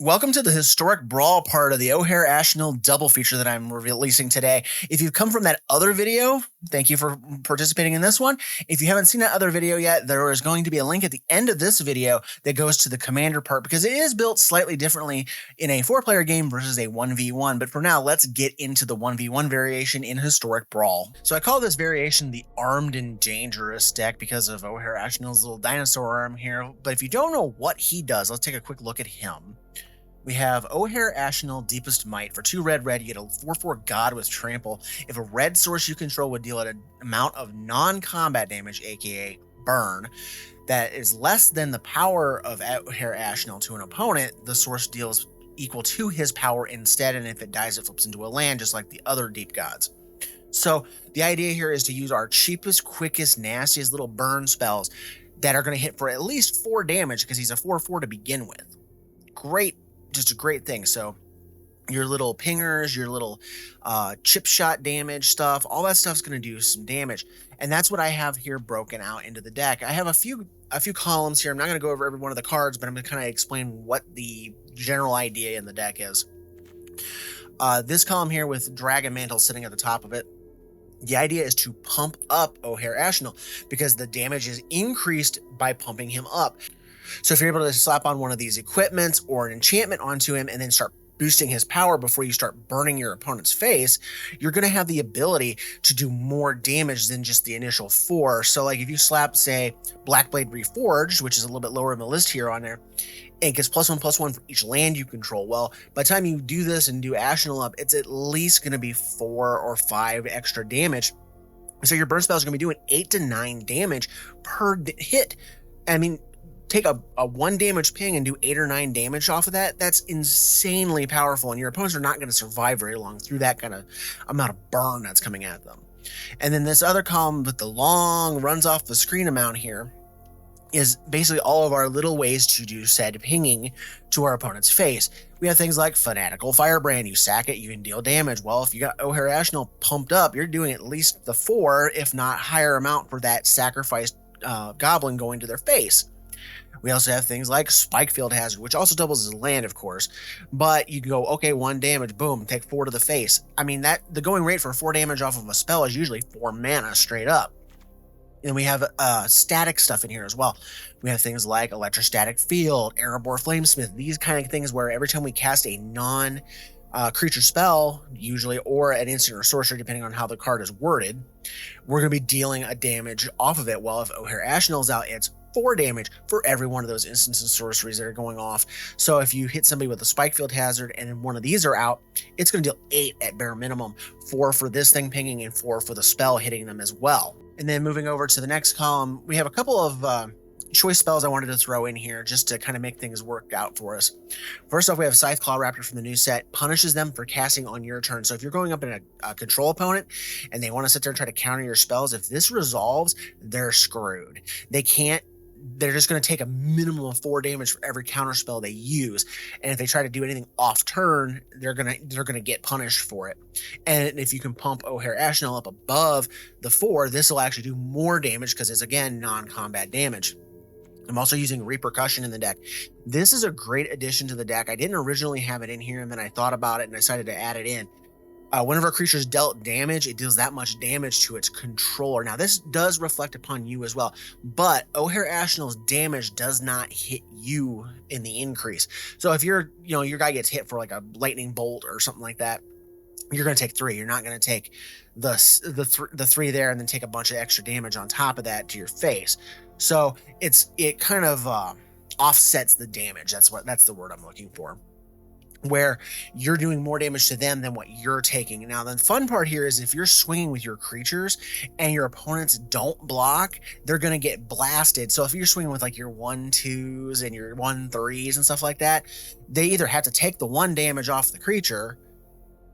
Welcome to the Historic Brawl part of the Ojer Axonil double feature that I'm releasing today. If you've come from that other video, thank you for participating in this one. If you haven't seen that other video yet, there is going to be a link at the end of this video that goes to the commander part because it is built slightly differently in a 4-player game versus a 1v1. But for now, let's get into the 1v1 variation in Historic Brawl. So I call this variation the Armed and Dangerous deck because of Ojer Axonil's little dinosaur arm here. But if you don't know what he does, let's take a quick look at him. We have Ojer Axonil, Deepest Might. For 2 red, you get a 4/4 God with Trample. If a red source you control would deal an amount of non-combat damage, aka burn, that is less than the power of Ojer Axonil to an opponent, the source deals equal to his power instead, and if it dies, it flips into a land, just like the other Deep Gods. So the idea here is to use our cheapest, quickest, nastiest little burn spells that are going to hit for at least 4 damage because he's a 4/4 to begin with. Great. Just a great thing. So your little pingers, your little chip shot damage stuff, all that stuff's going to do some damage. And that's what I have here broken out into the deck. I have a few columns here. I'm not going to go over every one of the cards, but I'm going to kind of explain what the general idea in the deck is. This column here with Dragon Mantle sitting at the top of it. The idea is to pump up Ojer Axonil because the damage is increased by pumping him up. So if you're able to slap on one of these equipments or an enchantment onto him and then start boosting his power before you start burning your opponent's face, you're going to have the ability to do more damage than just the initial 4. So like if you slap, say, Blackblade Reforged, which is a little bit lower in the list here on there, it gets +1/+1 for each land you control. Well, by the time you do this and do Axonil up, it's at least going to be 4 or 5 extra damage. So your burn spells are going to be doing 8 to 9 damage per hit. I mean, take a 1 damage ping and do 8 or 9 damage off of that. That's insanely powerful, and your opponents are not going to survive very long through that kind of amount of burn that's coming at them. And then this other column with the long runs off the screen amount here is basically all of our little ways to do said pinging to our opponent's face. We have things like Fanatical Firebrand. You sack it, you can deal damage. Well, if you got Ojer Axonil pumped up, you're doing at least the 4, if not higher amount for that sacrificed goblin going to their face. We also have things like Spikefield Hazard, which also doubles as land, of course. But you can go, okay, 1 damage, boom, take 4 to the face. I mean, the going rate for 4 damage off of a spell is usually 4 mana straight up. And we have static stuff in here as well. We have things like Electrostatic Field, Erebor Flamesmith, these kind of things where every time we cast a non-creature spell, usually, or an instant or sorcery, depending on how the card is worded, we're going to be dealing a damage off of it. Well, if Ojer Axonil's out, it's 4 damage for every one of those instants and sorceries that are going off. So if you hit somebody with a Spikefield Hazard and one of these are out, it's going to deal 8 at bare minimum, 4 for this thing pinging and 4 for the spell hitting them as well. And then moving over to the next column, we have a couple of choice spells I wanted to throw in here just to kind of make things work out for us. First off, we have Scytheclaw Raptor from the new set. Punishes them for casting on your turn. So if you're going up in a control opponent and they want to sit there and try to counter your spells, if this resolves, they're screwed. They're just going to take a minimum of 4 damage for every counter spell they use, and if they try to do anything off turn, they're gonna get punished for it. And if you can pump Ojer Axonil up above the 4, this will actually do more damage because it's again non-combat damage. I'm also using Repercussion in the deck. This is a great addition to the deck. I didn't originally have it in here, and then I thought about it and decided to add it in. Whenever a creature is dealt damage, it deals that much damage to its controller. Now, this does reflect upon you as well, but Ojer Axonil's damage does not hit you in the increase. So if your guy gets hit for like a lightning bolt or something like that, you're going to take 3. You're not going to take the 3 there and then take a bunch of extra damage on top of that to your face. So it kind of offsets the damage. That's the word I'm looking for, where you're doing more damage to them than what you're taking. Now, the fun part here is if you're swinging with your creatures and your opponents don't block, they're going to get blasted. So if you're swinging with like your 1/2s and your 1/3s and stuff like that, they either have to take the 1 damage off the creature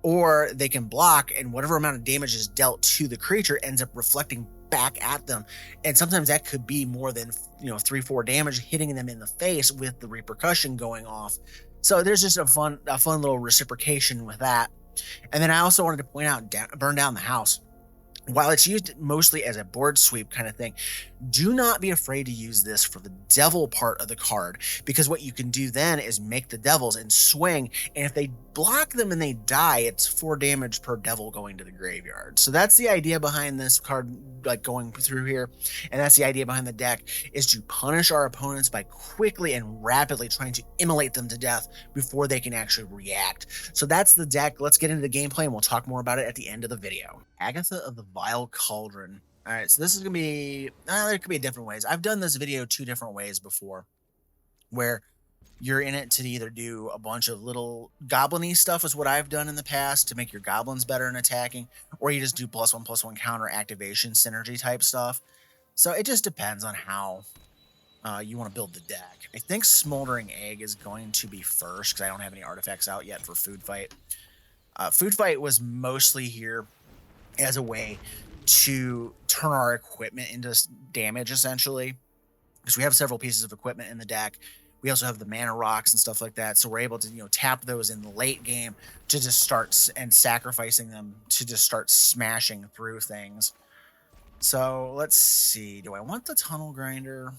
or they can block, and whatever amount of damage is dealt to the creature ends up reflecting back at them. And sometimes that could be more than 3-4 damage hitting them in the face with the repercussion going off. So there's just a fun little reciprocation with that. And then I also wanted to point out Burn Down the House. While it's used mostly as a board sweep kind of thing, Do not be afraid to use this for the devil part of the card, because what you can do then is make the devils and swing, and if they block them and they die, it's 4 damage per devil going to the graveyard. So that's the idea behind this card, like going through here, and that's the idea behind the deck, is to punish our opponents by quickly and rapidly trying to immolate them to death before they can actually react. So that's the deck. Let's get into the gameplay and we'll talk more about it at the end of the video. Agatha of the Vile Cauldron. All right, so this is going to be, there could be different ways. I've done this video 2 different ways before, where you're in it to either do a bunch of little goblin-y stuff is what I've done in the past to make your goblins better in attacking, or you just do +1/+1 counter activation synergy type stuff. So it just depends on how you want to build the deck. I think Smoldering Egg is going to be first because I don't have any artifacts out yet for Food Fight. Food Fight was mostly here as a way to turn our equipment into damage, essentially, because we have several pieces of equipment in the deck. We also have the mana rocks and stuff like that, so we're able to, you know, tap those in the late game to just start and sacrificing them to just start smashing through things. So let's see, do I want the Tunnel Grinder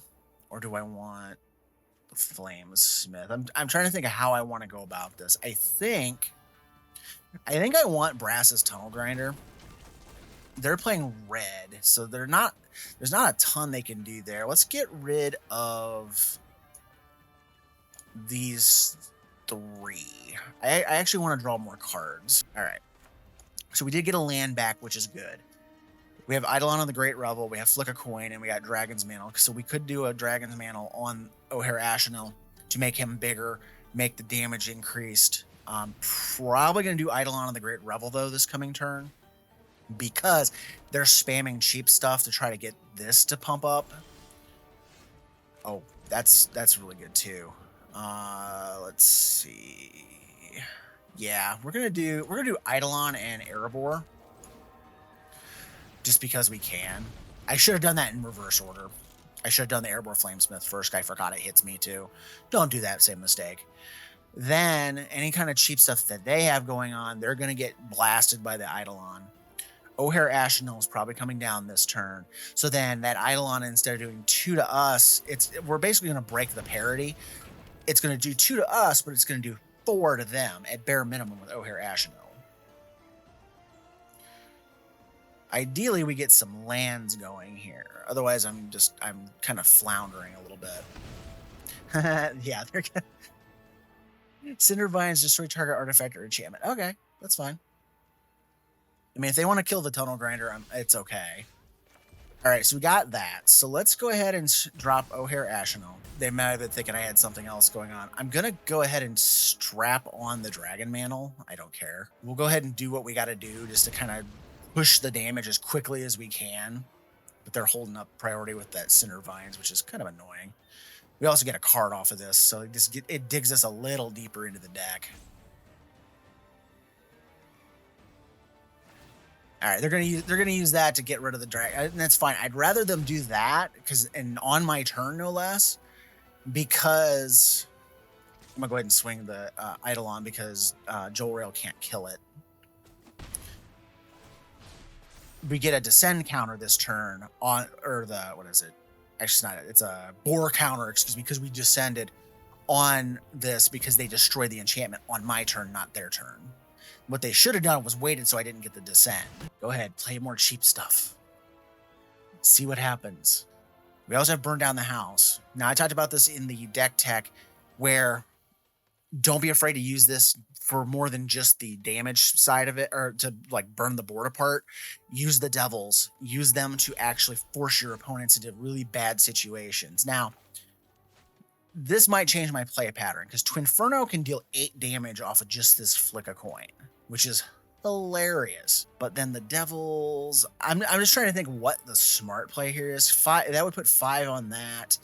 or do I want the Flamesmith? I'm trying to think of how I want to go about this. I think I want Brass's Tunnel Grinder. They're playing red, so there's not a ton they can do there. Let's get rid of these 3. I actually want to draw more cards. All right. So we did get a land back, which is good. We have Eidolon on the Great Revel, we have Flick a Coin, and we got Dragon's Mantle. So we could do a Dragon's Mantle on Ojer Axonil to make him bigger, make the damage increased. Probably going to do Eidolon on the Great Revel, though, this coming turn, because they're spamming cheap stuff to try to get this to pump up. Oh, that's really good too. Let's see. Yeah, we're gonna do Eidolon and Erebor, just because we can. I should have done that in reverse order. I should have done the Erebor Flamesmith first. I forgot it hits me too. Don't do that same mistake. Then any kind of cheap stuff that they have going on, they're gonna get blasted by the Eidolon. Ojer Axonil is probably coming down this turn. So then that Eidolon, instead of doing 2 to us, we're basically going to break the parity. It's going to do 2 to us, but it's going to do 4 to them at bare minimum with Ojer Axonil. Ideally, we get some lands going here. Otherwise, I'm kind of floundering a little bit. Yeah, they're gonna... Cinder Vines destroy target artifact or enchantment. Okay, that's fine. I mean, if they want to kill the Tunnel Grinder, it's okay. All right, so we got that. So let's go ahead and drop Ojer Axonil. They might have been thinking I had something else going on. I'm going to go ahead and strap on the Dragon Mantle. I don't care. We'll go ahead and do what we got to do just to kind of push the damage as quickly as we can. But they're holding up priority with that Cinder Vines, which is kind of annoying. We also get a card off of this, so it digs us a little deeper into the deck. All right, they're gonna use that to get rid of the dragon, and that's fine. I'd rather them do that and on my turn, no less, because I'm gonna go ahead and swing the Eidolon because Joel Rail can't kill it. We get a descend counter this turn on, or what is it? Actually, it's not. It's a bore counter, excuse me, because we descended on this because they destroyed the enchantment on my turn, not their turn. What they should have done was waited so I didn't get the descend. Go ahead, play more cheap stuff. See what happens. We also have Burn Down the House. Now, I talked about this in the deck tech, where don't be afraid to use this for more than just the damage side of it, or to like burn the board apart. Use the devils. Use them to actually force your opponents into really bad situations. Now, this might change my play pattern, because Twinferno can deal 8 damage off of just this Flick a Coin, which is hilarious. But then the devils, I'm just trying to think what the smart play here is. 5, that would put 5 on that.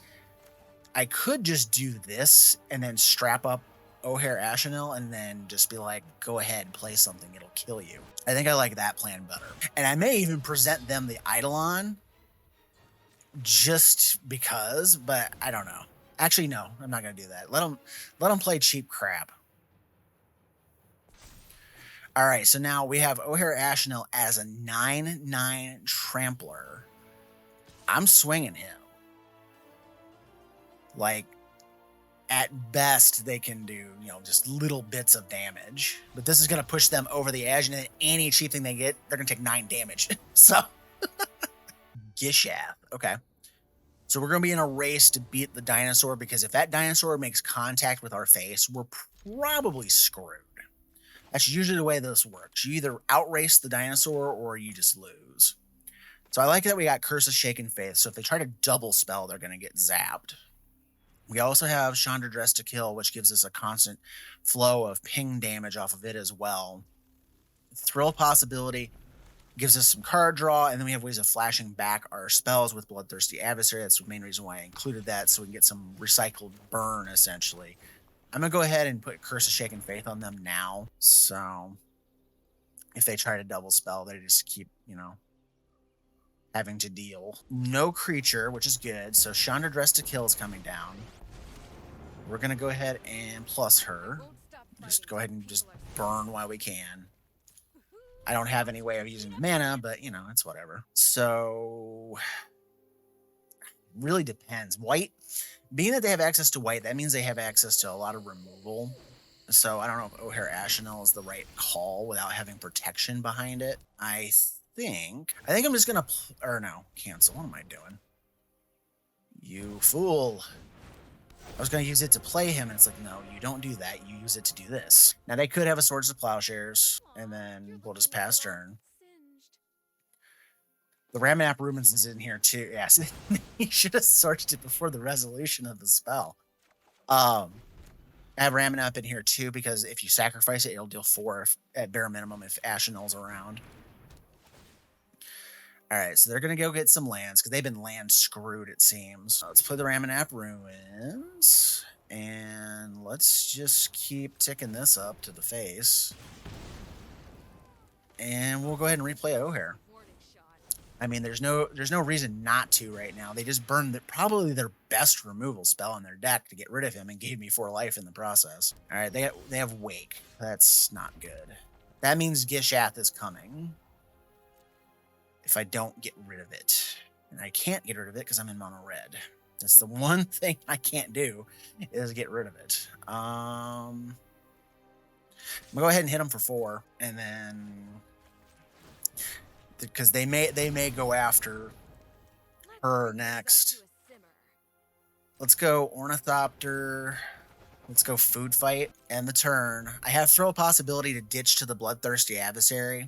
I could just do this and then strap up Ojer Axonil and then just be like, go ahead, play something, it'll kill you. I think I like that plan better. And I may even present them the Eidolon just because, but I don't know. Actually, no, I'm not going to do that. Let them play cheap crap. All right, so now we have Ojer Axonil as a 9/9 Trampler. I'm swinging him. Like, at best, they can do, just little bits of damage. But this is going to push them over the edge, and then any cheap thing they get, they're going to take 9 damage. So, Gishath. Okay. So we're going to be in a race to beat the dinosaur, because if that dinosaur makes contact with our face, we're probably screwed. That's usually the way this works. You either outrace the dinosaur or you just lose. So I like that we got Curse of Shaken Faith. So if they try to double spell, they're going to get zapped. We also have Chandra Dress to Kill, which gives us a constant flow of ping damage off of it as well. Thrill Possibility gives us some card draw, and then we have ways of flashing back our spells with Bloodthirsty Adversary. That's the main reason why I included that, so we can get some recycled burn, essentially. I'm going to go ahead and put Curse of Shaken Faith on them now. So if they try to double spell, they just keep, having to deal. No creature, which is good. So Chandra Dress to Kill is coming down. We're going to go ahead and plus her. Just go ahead and just burn while we can. I don't have any way of using the mana, but, it's whatever. So really depends. White, being that they have access to white, that means they have access to a lot of removal. So I don't know if Ojer Axonil is the right call without having protection behind it. I think I'm just going to, cancel. What am I doing? You fool. I was going to use it to play him, and it's like, no, you don't do that. You use it to do this. Now, they could have a Swords of Plowshares, and then we'll just pass turn. The Ramanap Rubens is in here, too. Yes, he should have searched it before the resolution of the spell. I have Ramanap in here, too, because if you sacrifice it, it'll deal 4 at bare minimum if Axonil's around. All right, so they're going to go get some lands because they've been land screwed, it seems. Let's play the Ramanap Ruins, and let's just keep ticking this up to the face. And we'll go ahead and replay Ojer. I mean, there's no reason not to right now. They just burned probably their best removal spell in their deck to get rid of him and gave me 4 life in the process. All right, they have Wake. That's not good. That means Gishath is coming. If I don't get rid of it. And I can't get rid of it because I'm in mono red. That's the one thing I can't do is get rid of it. I'm gonna go ahead and hit them for 4, and then because they may go after her next. Let's go Ornithopter. Let's go Food Fight. End the turn. I have Throw Possibility to ditch to the Bloodthirsty Adversary.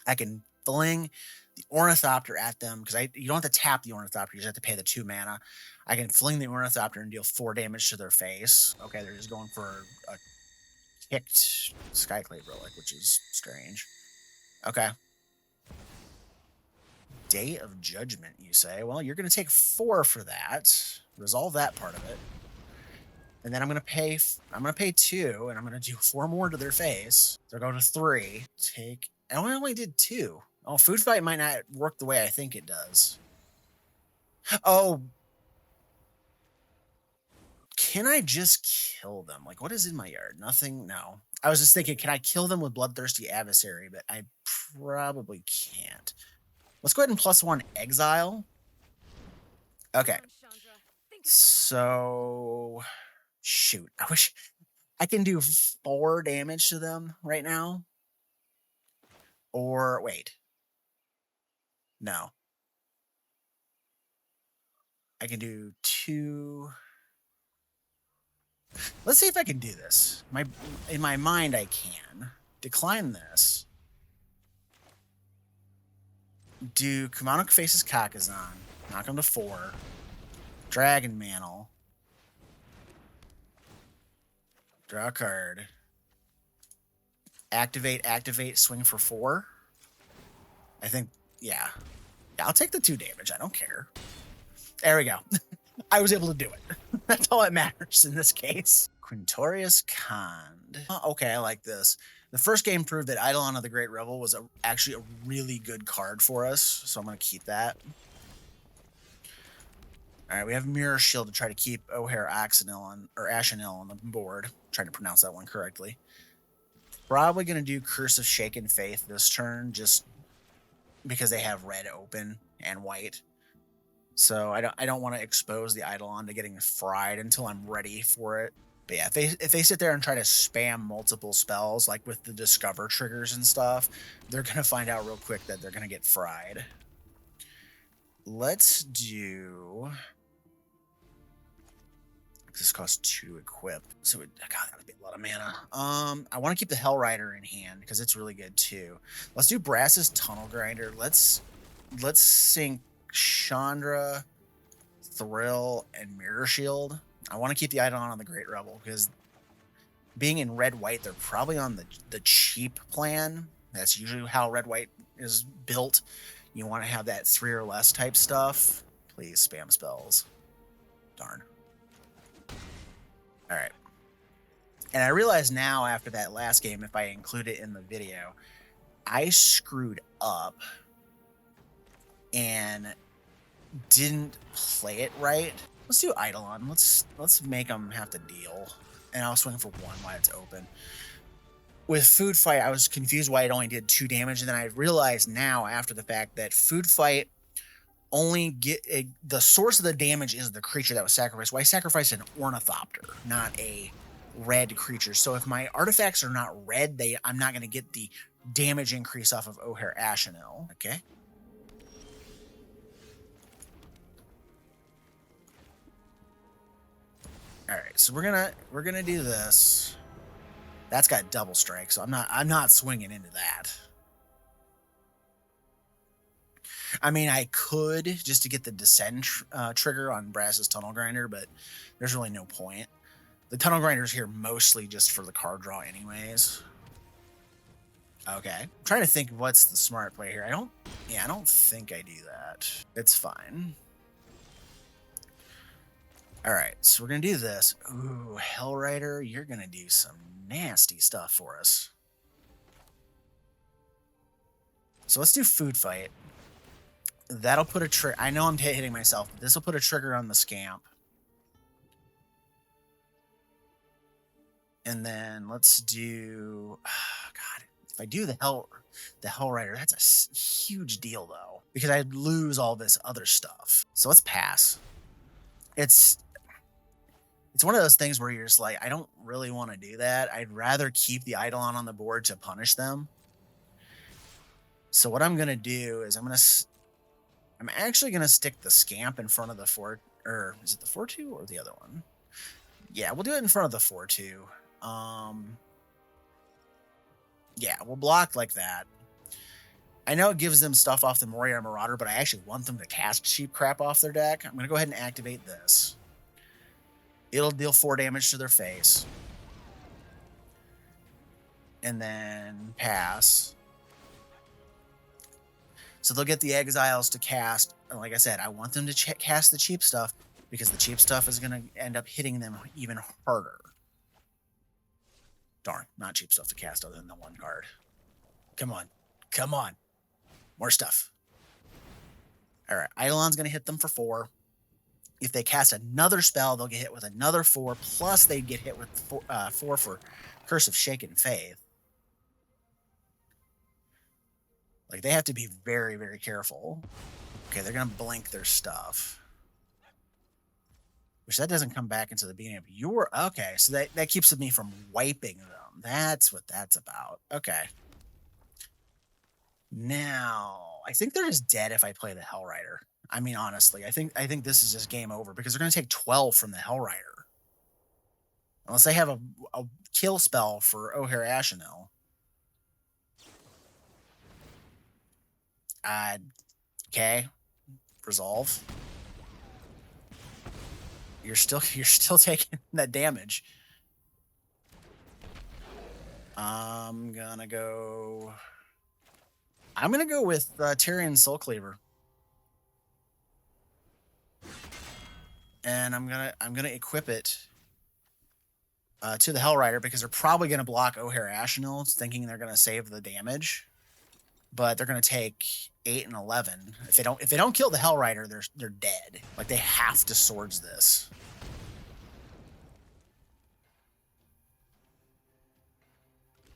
I can fling the Ornithopter at them, because you don't have to tap the Ornithopter, you just have to pay the 2 mana. I can fling the Ornithopter and deal 4 damage to their face. Okay, they're just going for a kicked Skyclave Relic, which is strange. Okay. Day of Judgment, you say? Well, you're going to take 4 for that. Resolve that part of it. And then I'm going to pay 2, and I'm going to do 4 more to their face. They're going to 3. I only did 2. Oh, Food Fight might not work the way I think it does. Oh. Can I just kill them? Like, what is in my yard? Nothing? No. I was just thinking, can I kill them with Bloodthirsty Adversary? But I probably can't. Let's go ahead and +1 Exile. Okay. So, shoot. I wish I can do 4 damage to them right now. Or, wait. No. I can do 2. Let's see if I can do this. In my mind, I can. Decline this. Do Kumano Faces Kakazan. Knock him to 4. Dragon Mantle. Draw a card. Activate, swing for 4. I think, yeah. I'll take the 2 damage. I don't care. There we go. I was able to do it. That's all that matters in this case. Quintorius Kand. Okay, I like this. The first game proved that Eidolon of the Great Revel was actually a really good card for us, so I'm going to keep that. All right, we have Mirror Shield to try to keep Ojer Axonil on the board. I'm trying to pronounce that one correctly. Probably going to do Curse of Shaken Faith this turn, just because they have red open and white. So I don't want to expose the Eidolon to getting fried until I'm ready for it. But yeah, if they sit there and try to spam multiple spells, like with the discover triggers and stuff, they're gonna find out real quick that they're gonna get fried. Let's do. This costs 2 to equip, so God, that would be a lot of mana. I want to keep the Hell Rider in hand because it's really good too. Let's do Brass's Tunnel Grinder. Let's sync Chandra, Thrill, and Mirror Shield. I want to keep the Eidolon on the Great Rebel because being in red-white, they're probably on the cheap plan. That's usually how red-white is built. You want to have that 3 or less type stuff. Please spam spells. Darn. All right. And I realize now after that last game, if I include it in the video, I screwed up and didn't play it right. Let's do Eidolon. Let's make them have to deal. And I'll swing for 1 while it's open. With Food Fight, I was confused why it only did 2 damage. And then I realized now after the fact that Food Fight only the source of the damage is the creature that was sacrificed. Well, I sacrificed an Ornithopter, not a red creature. So if my artifacts are not red, I'm not going to get the damage increase off of Ojer Axonil. Okay. All right, so we're gonna do this. That's got double strike, so I'm not swinging into that. I mean, I could just to get the Descend trigger on Brass's Tunnel Grinder, but there's really no point. The Tunnel Grinder's here mostly just for the card draw anyways. Okay. I'm trying to think what's the smart play here. I don't think I do that. It's fine. All right, so we're going to do this. Ooh, Hell Rider, you're going to do some nasty stuff for us. So let's do Food Fight. That'll put a trigger. I know I'm hitting myself, but this will put a trigger on the Scamp. And then let's do. Oh, God, if I do the Hell Rider, that's a huge deal though, because I'd lose all this other stuff. So let's pass. It's one of those things where you're just like, I don't really want to do that. I'd rather keep the Eidolon on the board to punish them. So what I'm gonna do is I'm actually going to stick the Scamp in front of the 4, or is it the 4-2 or the other one? Yeah, we'll do it in front of the 4-2. Yeah, we'll block like that. I know it gives them stuff off the Moria Marauder, but I actually want them to cast cheap crap off their deck. I'm going to go ahead and activate this. It'll deal 4 damage to their face. And then pass. So they'll get the Exiles to cast. And like I said, I want them to cast the cheap stuff because the cheap stuff is going to end up hitting them even harder. Darn, not cheap stuff to cast other than the 1 card. Come on. Come on. More stuff. All right, Eidolon's going to hit them for 4. If they cast another spell, they'll get hit with another 4, plus they get hit with 4 for Curse of Shaken Faith. Like, they have to be very, very careful. Okay, they're going to blink their stuff. Which that doesn't come back into the beginning of your... Okay, so that keeps me from wiping them. That's what that's about. Okay. Now, I think they're just dead if I play the Hell Rider. I mean, honestly, I think this is just game over because they're going to take 12 from the Hell Rider. Unless they have a kill spell for Ojer Axonil. Okay. Resolve. You're still taking that damage. I'm gonna go with Tyrion Soulcleaver. And I'm gonna equip it to the Hell Rider because they're probably gonna block Ojer Axonil, thinking they're gonna save the damage. But they're gonna take 8 and 11. If they don't kill the Hell Rider, they're dead. Like, they have to swords this.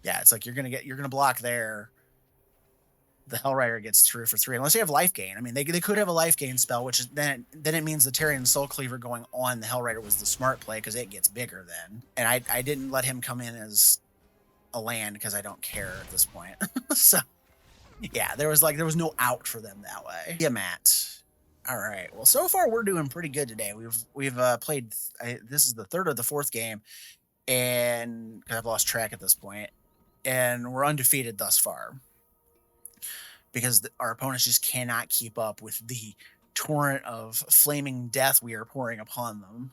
Yeah, it's like you're gonna block there. the Hellrider gets through for 3, unless they have life gain. I mean, they could have a life gain spell, which is then it means the Tyrian Soul Cleaver going on the Hellrider was the smart play because it gets bigger then. And I didn't let him come in as a land because I don't care at this point. So yeah, there was no out for them that way. Tiamat. All right. Well, so far we're doing pretty good today. We've played. This is the 3rd or the 4th game, and I've lost track at this point, and we're undefeated thus far because our opponents just cannot keep up with the torrent of flaming death we are pouring upon them.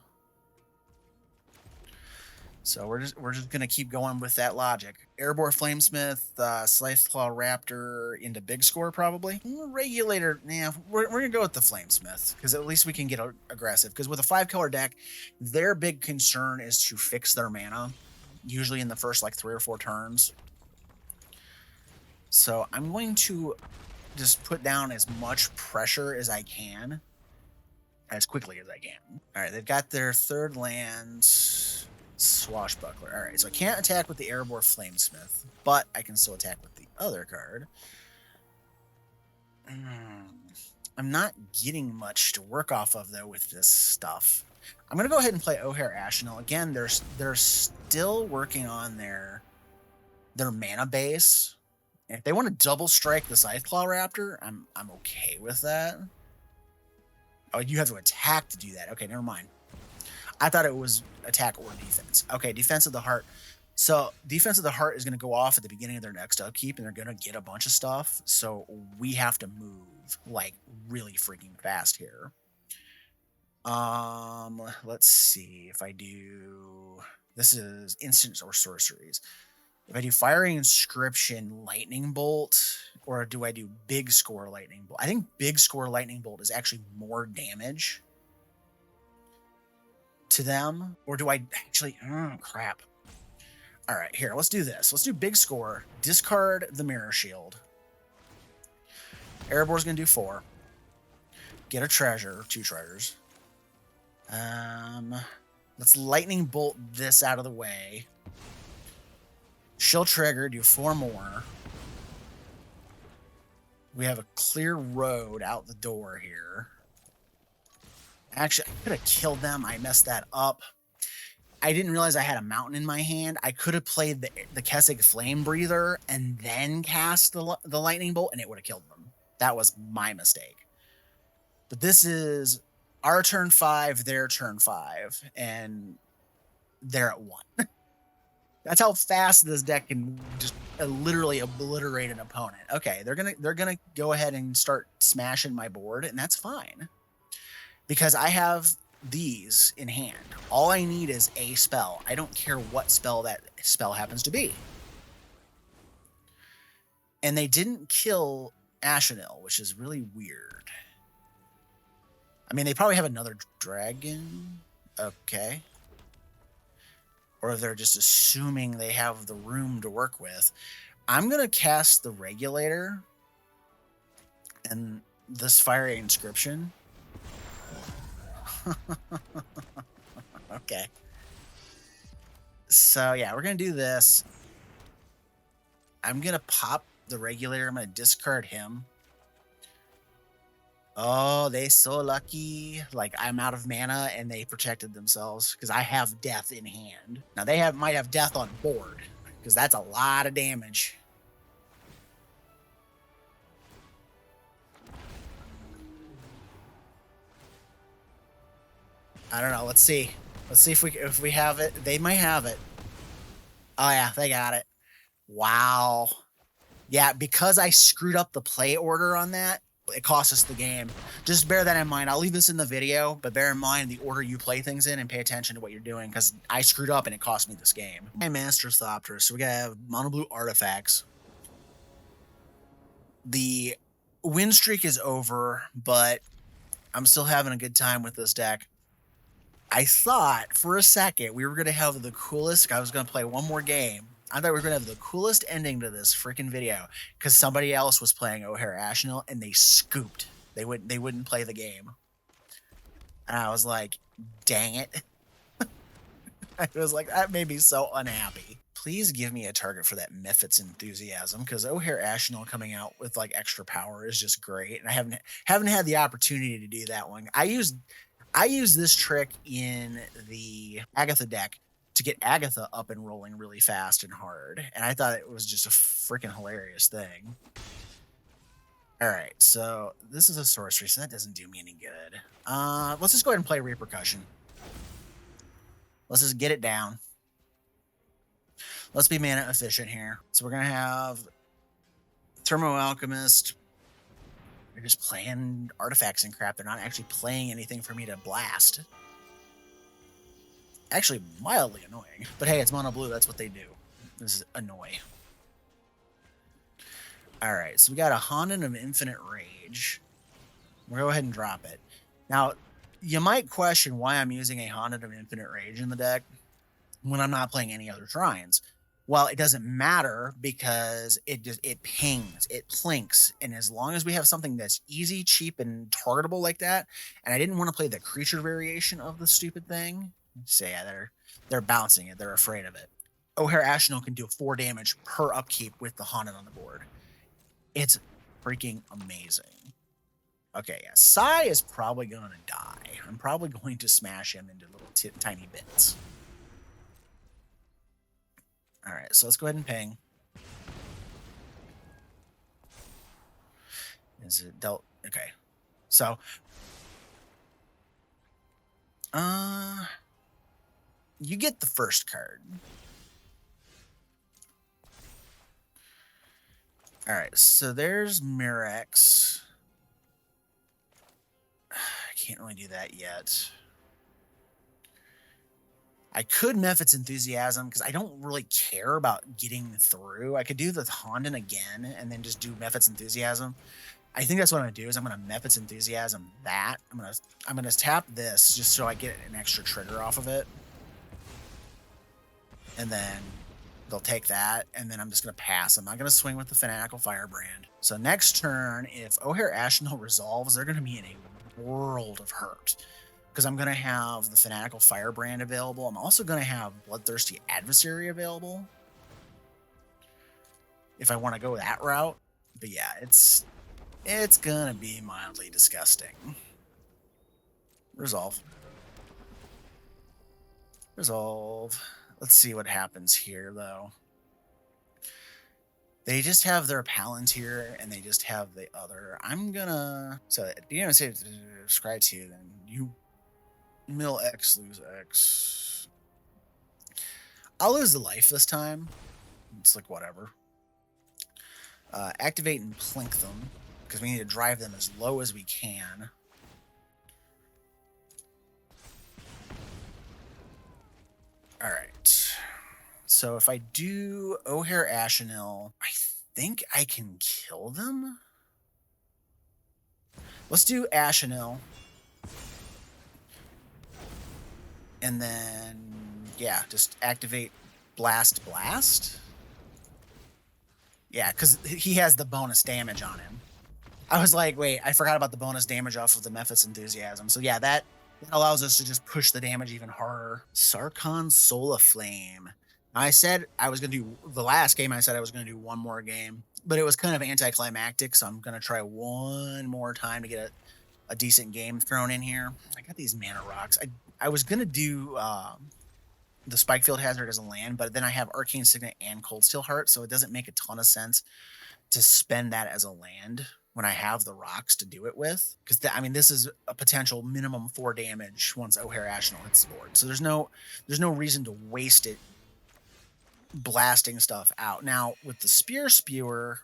So we're just gonna keep going with that logic. Airborne Flamesmith, Scytheclaw Raptor into big score probably. Regulator, yeah, we're gonna go with the Flamesmith because at least we can get aggressive. Because with a 5-color deck, their big concern is to fix their mana, usually in the first like 3 or 4 turns. So I'm going to just put down as much pressure as I can, as quickly as I can. All right, they've got their 3rd land. Swashbuckler. All right, so I can't attack with the Airborne Flamesmith, but I can still attack with the other card. I'm not getting much to work off of though with this stuff. I'm gonna go ahead and play Ojer Axonil again. They're still working on their mana base. And if they want to double strike the Scytheclaw Raptor, I'm okay with that. Oh, you have to attack to do that. Okay, never mind. I thought it was attack or defense. Okay, Defense of the Heart. So Defense of the Heart is going to go off at the beginning of their next upkeep, and they're going to get a bunch of stuff. So we have to move like really freaking fast here. Let's see if I do. This is instants or sorceries. If I do Firing Inscription, Lightning Bolt, or do I do Big Score Lightning Bolt? I think Big Score Lightning Bolt is actually more damage to them, or do I actually crap. All right, here, let's do this. Let's do Big Score, discard the Mirror Shield. Erebor's gonna do 4, get a treasure, 2 treasures. Let's Lightning Bolt this out of the way. She'll trigger, do 4 more. We have a clear road out the door here. Actually, I could have killed them. I messed that up. I didn't realize I had a mountain in my hand. I could have played the Kessig Flame Breather and then cast the Lightning Bolt, and it would have killed them. That was my mistake. But this is our turn 5, their turn 5, and they're at 1. That's how fast this deck can just literally obliterate an opponent. Okay, they're gonna go ahead and start smashing my board, and that's fine. Because I have these in hand. All I need is a spell. I don't care what spell that spell happens to be. And they didn't kill Axonil, which is really weird. I mean, they probably have another dragon. Okay. Or they're just assuming they have the room to work with. I'm going to cast the Regulator and this Fiery Inscription. Okay. So, yeah, we're going to do this. I'm going to pop the Regulator. I'm going to discard him. Oh, they so lucky. Like, I'm out of mana and they protected themselves because I have death in hand. Now, they might have death on board because that's a lot of damage. I don't know. Let's see. Let's see if we have it. They might have it. Oh, yeah, they got it. Wow. Yeah, because I screwed up the play order on that, it cost us the game. Just bear that in mind. I'll leave this in the video, but bear in mind the order you play things in and pay attention to what you're doing because I screwed up and it cost me this game. My Master Thopterist. So we got mono blue artifacts. The win streak is over, but I'm still having a good time with this deck. I thought for a second we were going to have the coolest. I was going to play one more game. I thought we were going to have the coolest ending to this freaking video because somebody else was playing Ojer Axonil and they scooped. They wouldn't play the game. And I was like, dang it. I was like, that made me so unhappy. please give me a target for that Mephit's Enthusiasm, because Ojer Axonil coming out with like extra power is just great, and I haven't had the opportunity to do that one. I used this trick in the Agatha deck to get Agatha up and rolling really fast and hard, and I thought it was just a freaking hilarious thing. All right, so this is a sorcery, so that doesn't do me any good. Let's just go ahead and play Repercussion. Let's just get it down. Let's be mana efficient here. So we're gonna have Thermo Alchemist. They're just playing artifacts and crap. They're not actually playing anything for me to blast. Actually, mildly annoying. But hey, it's mono blue. That's what they do. This is annoy. All right, so we got a Honden of Infinite Rage. We'll go ahead and drop it. Now, you might question why I'm using a Honden of Infinite Rage in the deck when I'm not playing any other shrines. Well, it doesn't matter because it pings, it plinks, and as long as we have something that's easy, cheap, and targetable like that, and I didn't want to play the creature variation of the stupid thing. So yeah, they're bouncing it, they're afraid of it. Ojer Axonil can do 4 damage per upkeep with the Honden on the board. It's freaking amazing. Okay, yeah, Sai is probably going to die. I'm probably going to smash him into little tiny bits. All right, so let's go ahead and ping. Is it dealt? Okay, so you get the first card. All right, so there's Mirex. I can't really do that yet. I could Mephit's Enthusiasm because I don't really care about getting through. I could do the Honden again and then just do Mephit's Enthusiasm. I think that's what I'm gonna do. Is I'm gonna Mephit's Enthusiasm that. I'm gonna tap this just so I get an extra trigger off of it, and then they'll take that, and then I'm just gonna pass. I'm not gonna swing with the Fanatical Firebrand. So next turn, if Ojer Axonil resolves, they're gonna be in a world of hurt. Because I'm going to have the Fanatical Firebrand available. I'm also going to have Bloodthirsty Adversary available if I want to go that route. But yeah, it's going to be mildly disgusting. Resolve. Let's see what happens here, though. They just have their Palantir, and they just have the other. I'm going to... So, you know, say subscribe to, then you... Mill X, lose X. I'll lose the life this time. It's like whatever. Activate and plink them because we need to drive them as low as we can. All right. So if I do Ojer Axonil, I think I can kill them. Let's do Axonil. And then, yeah, just activate Blast. Yeah, because he has the bonus damage on him. I was like, wait, I forgot about the bonus damage off of the Mephit's Enthusiasm. So yeah, that allows us to just push the damage even harder. Sarkhan Aflame. I said I was going to do, the last game I said I was going to do one more game, but it was kind of anticlimactic, so I'm going to try one more time to get a decent game thrown in here. I got these mana rocks. I was going to do the Spikefield Hazard as a land, but then I have Arcane Signet and Cold Steel Heart, so it doesn't make a ton of sense to spend that as a land when I have the rocks to do it with. Because, I mean, this is a potential minimum 4 damage once Ojer Axonil hits the board. So there's no reason to waste it blasting stuff out. Now, with the Spear Spewer,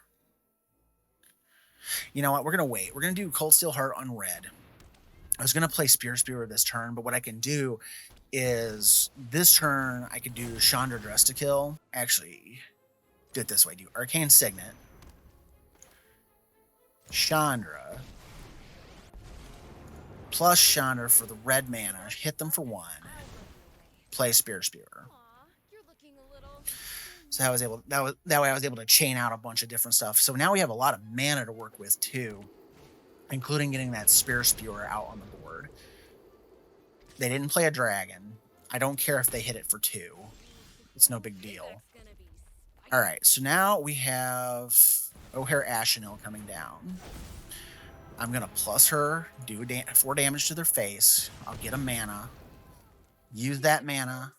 you know what? We're going to wait. We're going to do Cold Steel Heart on red. I was going to play Spear Spewer this turn, but what I can do is this turn I could do Chandra Dress to Kill. Actually, do it this way. Do Arcane Signet, Chandra, plus Chandra for the red mana, hit them for 1, play Spear Spewer. So that way I was able to chain out a bunch of different stuff. So now we have a lot of mana to work with too, including getting that Spear Spewer out on the board. They didn't play a dragon. I don't care if they hit it for 2. It's no big deal. All right, so now we have Ojer Axonil coming down. I'm going to plus her, do 4 damage to their face. I'll get a mana. Use that mana.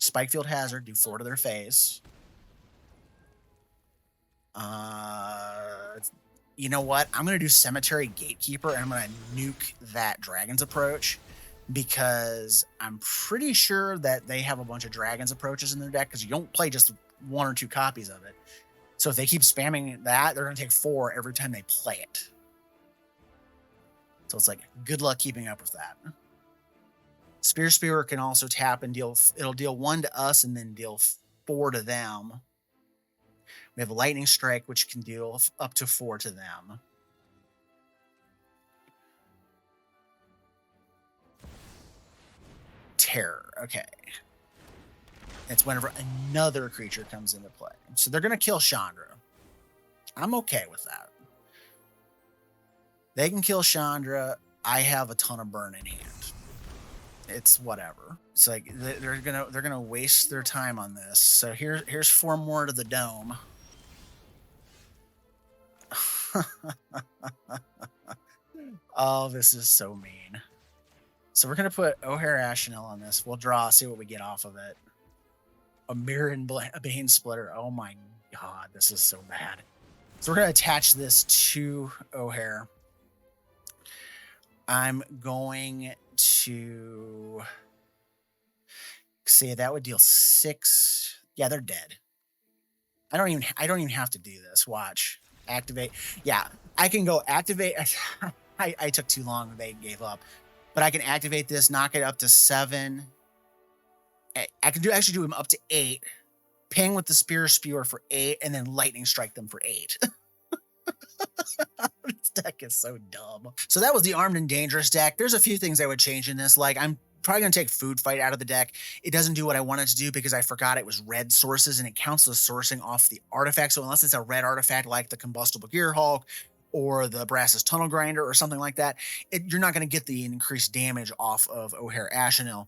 Spikefield Hazard, do 4 to their face. You know what? I'm going to do Cemetery Gatekeeper, and I'm going to nuke that Dragon's Approach, because I'm pretty sure that they have a bunch of Dragon's Approaches in their deck, because you don't play just 1 or 2 copies of it. So if they keep spamming that, they're going to take 4 every time they play it. So it's like, good luck keeping up with that. Spear can also tap and it'll deal 1 to us and then deal 4 to them. We have a Lightning Strike, which can deal up to 4 to them. Terror, okay. It's whenever another creature comes into play. So they're going to kill Chandra. I'm okay with that. They can kill Chandra. I have a ton of burn in hand. It's whatever. It's like they're gonna waste their time on this. So here's 4 more to the dome. Oh, this is so mean. So we're gonna put Ojer Axonil on this. We'll draw, see what we get off of it. A Mirror and Bane Splitter. Oh my god, this is so bad. So we're gonna attach this to Ojer. I'm going to say that would deal 6. Yeah, they're dead. I don't even have to do this. Watch. Activate. Yeah, I can go activate. I took too long. They gave up. But I can activate this, knock it up to 7. I can actually do them up to 8. Ping with the Spewer for 8, and then Lightning Strike them for 8. This deck is so dumb. So that was the Armed and Dangerous deck. There's a few things I would change in this. Like, I'm probably going to take Food Fight out of the deck. It doesn't do what I wanted to do because I forgot it was red sources, and it counts the sourcing off the artifact. So unless it's a red artifact like the Combustible Gear Hulk or the Brass's Tunnel Grinder or something like that, you're not going to get the increased damage off of Ojer Axonil.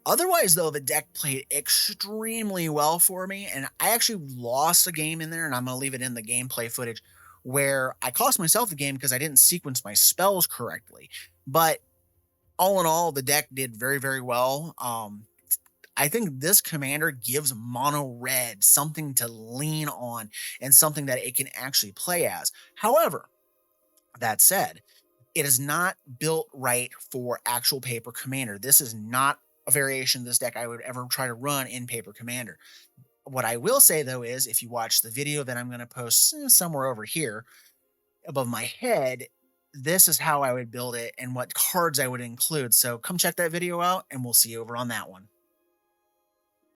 Otherwise, though, the deck played extremely well for me, and I actually lost a game in there, and I'm going to leave it in the gameplay footage, where I cost myself the game because I didn't sequence my spells correctly. But all in all, the deck did very, very well. I think this commander gives mono red something to lean on and something that it can actually play as. However, that said, it is not built right for actual paper commander. This is not a variation of this deck I would ever try to run in paper commander. What I will say, though, is if you watch the video that I'm going to post somewhere over here above my head, this is how I would build it and what cards I would include. So come check that video out, and we'll see you over on that one.